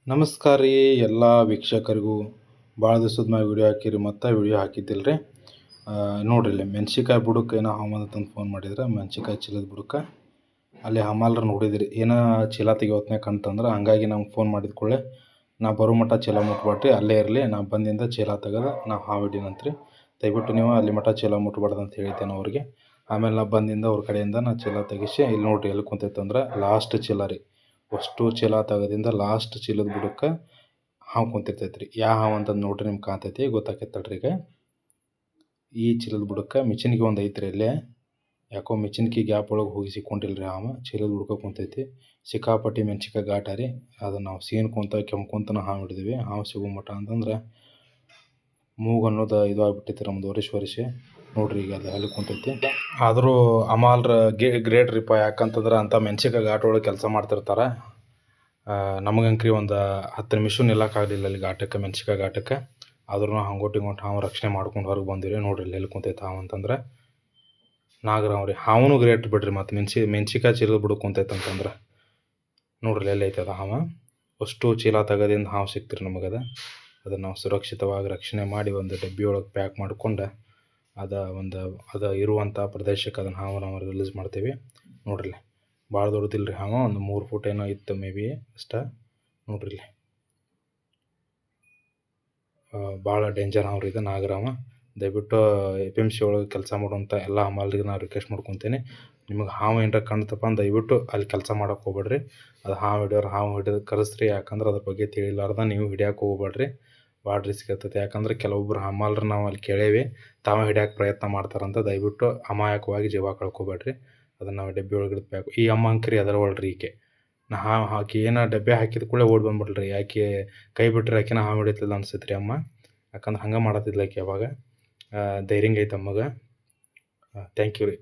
ನಮಸ್ಕಾರ ರೀ ಎಲ್ಲ ವೀಕ್ಷಕರಿಗೂ. ಭಾಳ ದಿವ್ಸದ ಮ್ಯಾಗ ವಿಡಿಯೋ ಹಾಕಿರಿ ಮತ್ತು ವಿಡಿಯೋ ಹಾಕಿದ್ದಿಲ್ಲ ರೀ. ನೋಡಿರಿ ಇಲ್ಲಿ ಮೆಣ್ಸಿಕಾಯಿ ಬುಡಕ್ಕೆ ಏನೋ ತಂದು ಫೋನ್ ಮಾಡಿದ್ರೆ ಮೆಣ್ಸಿಕಾಯಿ ಚೀಲದ ಬುಡಕ್ಕೆ ಅಲ್ಲಿ ಹಮಾಲ್ರ ನೋಡಿದಿರಿ ಏನೋ ಚೀಲ ತೆಗಿಯೋತ್ನಾಗ ಕಂತಂದ್ರೆ ಹಂಗಾಗಿ ನಮ್ಗೆ ಫೋನ್ ಮಾಡಿದ ಕೂಡಲೇ ನಾ ಬರೋ ಮಟ್ಟ ಚೀಲ ಮುಟ್ಬೇಡ್ರಿ, ಅಲ್ಲೇ ಇರಲಿ, ನಾ ಬಂದಿಂದ ಚೀಲ ತೆಗೆದು ನಾ ಹಾವು ಹಿಡಿನಂತ್ರಿ. ದಯವಿಟ್ಟು ನೀವು ಅಲ್ಲಿ ಮಟ್ಟ ಚೀಲ ಮುಟ್ಬಾರ್ದು ಅಂತ ಹೇಳಿದ್ದೇನೆ ಅವ್ರಿಗೆ. ಆಮೇಲೆ ನಾ ಬಂದಿಂದ ಅವ್ರ ಕಡೆಯಿಂದ ನಾ ಚೀಲ ತೆಗಿಸಿ ಇಲ್ಲಿ ನೋಡಿರಿ ಎಲ್ಲಿ ಕುಂತೈತಂದ್ರೆ ಲಾಸ್ಟ್ ಚೀಲ ರೀ. ಅಷ್ಟು ಚೀಲ ತೆಗೆದಿಂದ ಲಾಸ್ಟ್ ಚೀಲದ ಬುಡಕ್ಕೆ ಹಾವು ಕುಂತಿರ್ತೈತೆ ರೀ. ಯಾವ ಹಾವು ಅಂತಂದು ನೋಡ್ರಿ ನಿಮ್ಗೆ ಕಾಣ್ತೈತಿ, ಗೊತ್ತಾಕೈತೆ ತಡ್ರಿ. ಈಗ ಈ ಚೀಲದ ಬುಡಕ್ಕೆ ಮಿಚಿನ್ಗೆ ಒಂದು ಐತ್ರಿ ಇಲ್ಲೇ. ಯಾಕೋ ಮಿಚಿನ್ಕಿ ಗ್ಯಾಪ್ ಒಳಗೆ ಹೋಗಿ ಸಿಕ್ಕೊಂಡಿಲ್ಲ ರೀ ಹಾವು. ಚೀಲದ ಬುಡಕ್ಕೆ ಕುಂತೈತಿ. ಸಿಕ್ಕಾಪಟ್ಟಿ ಮೆಣ್ಸಿಕಾಯಿ ಘಾಟ ರೀ. ಅದನ್ನು ನಾವು ಸೀನ್ಕೊಂತ ಕೆಮ್ಕೊಂತನ ಹಾವು ಹಿಡಿದ್ವಿ. ಹಾವು ಸಿಗೋ ಮಟ್ಟ ಅಂತಂದ್ರೆ ಮೂಗು ಅನ್ನೋದು ಇದು ಆಗ್ಬಿಟ್ಟೈತಿ ನಮ್ದು ಒರೆಸಿ ನೋಡ್ರಿ. ಈಗ ಅದು ಅಲ್ಲಿ ಕುಂತೈತಿ. ಆದರೂ ಅಮಾಲ್ರ ಗ್ರೇಟ್ ರೀಪ. ಯಾಕಂತಂದ್ರೆ ಅಂಥ ಮೆಣ್ಸಿಕಾಯಿ ಘಾಟ ಒಳಗೆ ಕೆಲಸ ಮಾಡ್ತಿರ್ತಾರೆ. ನಮಗಂಕ್ರಿ ಒಂದು 10 ನಿಮಿಷ ನಿಲ್ಲಕ್ಕಾಗಲಿಲ್ಲ ಅಲ್ಲಿ ಘಾಟಕ್ಕೆ, ಮೆಣ್ಸಿಕಾಯಿ ಘಾಟಕ್ಕೆ. ಆದ್ರೂ ಹಂಗೋಟ್ಟು ಹಿಂಗೋಟ್ಟು ಹಾವು ರಕ್ಷಣೆ ಮಾಡ್ಕೊಂಡು ಹೊರಗೆ ಬಂದಿರಿ. ನೋಡ್ರಿ ಇಲ್ಲಿ ಎಲ್ಲಿ ಕುಂತೈತೆ ಹಾವು ಅಂತಂದ್ರೆ ನಾಗರಾವ್ ರೀ. ಹಾವು ಗ್ರೇಟ್ ಬಿಡ್ರಿ. ಮತ್ತು ಮೆಣ್ಸಿಕಾಯಿ ಚೀಲದ ಬುಡಕ್ಕೆ ಕುಂತೈತೆ ಅಂತಂದ್ರೆ ನೋಡ್ರಿ ಎಲ್ಲಿ ಐತೆ ಅದು ಹಾವು. ಅಷ್ಟು ಚೀಲ ತೆಗೋದಿಂದ ಹಾವು ಸಿಕ್ತಿರಿ ನಮಗದ. ಅದನ್ನು ನಾವು ಸುರಕ್ಷಿತವಾಗಿ ರಕ್ಷಣೆ ಮಾಡಿ ಒಂದು ಡಬ್ಬಿ ಒಳಗೆ ಪ್ಯಾಕ್ ಮಾಡ್ಕೊಂಡು ಅದು ಇರುವಂಥ ಪ್ರದೇಶಕ್ಕೆ ಅದನ್ನು ಹಾವು ನಾವು ರಿಲೀಸ್ ಮಾಡ್ತೀವಿ. ನೋಡ್ರಿ ಭಾಳ ದೊಡ್ಡದಿಲ್ಲ ರೀ ಹಾವು, ಒಂದು 3 ಫೂಟ್ ಏನೋ ಇತ್ತು ಮೇ ಬಿ ಅಷ್ಟ. ನೋಡ್ರಿ ಭಾಳ ಡೇಂಜರ್ ಹಾವು ರೀ ಇದು ನಾಗರಾವ. ದಯವಿಟ್ಟು APMC ಒಳಗೆ ಕೆಲಸ ಮಾಡುವಂಥ ಎಲ್ಲ ಹಮಾಲ್ರಿಗೆ ನಾನು ರಿಕ್ವೆಸ್ಟ್ ಮಾಡ್ಕೊತೀನಿ, ನಿಮಗೆ ಹಾವು ಏನಾರ ಕಾಣ್ತಪ್ಪ ಅಂತ ದಯವಿಟ್ಟು ಅಲ್ಲಿ ಕೆಲಸ ಮಾಡೋಕೆ ಹೋಗ್ಬೇಡ್ರಿ. ಅದು ಹಾವು ಹಿಡಿದು ಕರೆಸ್ರಿ. ಯಾಕಂದ್ರೆ ಅದ್ರ ಬಗ್ಗೆ ತಿಳಿಲಾರ್ದ ನೀವು ಹಿಡಿಯೋಕೆ ಹೋಗ್ಬೇಡ್ರಿ. ಭಾಳ ರಿಸ್ಕ್ ಇರ್ತೈತೆ. ಯಾಕಂದ್ರೆ ಕೆಲವೊಬ್ಬರು ಹಮಾಲ್ರು ನಾವು ಅಲ್ಲಿ ಕೇಳೇವಿ, ತಾವೇ ಹಿಡಿಯೋಕೆ ಪ್ರಯತ್ನ ಮಾಡ್ತಾರಂತ. ದಯವಿಟ್ಟು ಅಮಾಯಕವಾಗಿ ಜೀವ ಕಳ್ಕೊಬೇಡ್ರಿ. ಅದನ್ನು ನಾವು ಡಬ್ಬಿ ಒಳಗೆ ಪ್ಯಾಕ್. ಈ ಅಮ್ಮ ಅಂಕ್ರಿ ಅದರವಳ್ರಿ ಈಕೆ. ನಾ ಹಾವು ಹಾಕಿ ಏನೋ ಡಬ್ಬೆ ಹಾಕಿದ ಕೂಡಲೇ ಓಡಿ ಬಂದ್ಬಿಟ್ರಿ. ಯಾಕೆ ಕೈ ಬಿಟ್ಟರೆ ಆಕೆನ ಹಾವು ಹಿಡಿತಿಲ್ಲ ಅನ್ಸುತ್ತೆ ರೀ ಅಮ್ಮ. ಯಾಕಂದ್ರೆ ಹಂಗೆ ಮಾಡತ್ತಿದ್ಲ ಆಕೆ ಅವಾಗ. ಧೈರ್ಯ ಐತೆ ಅಮ್ಮಗೆ. ಥ್ಯಾಂಕ್ ಯು ರೀ.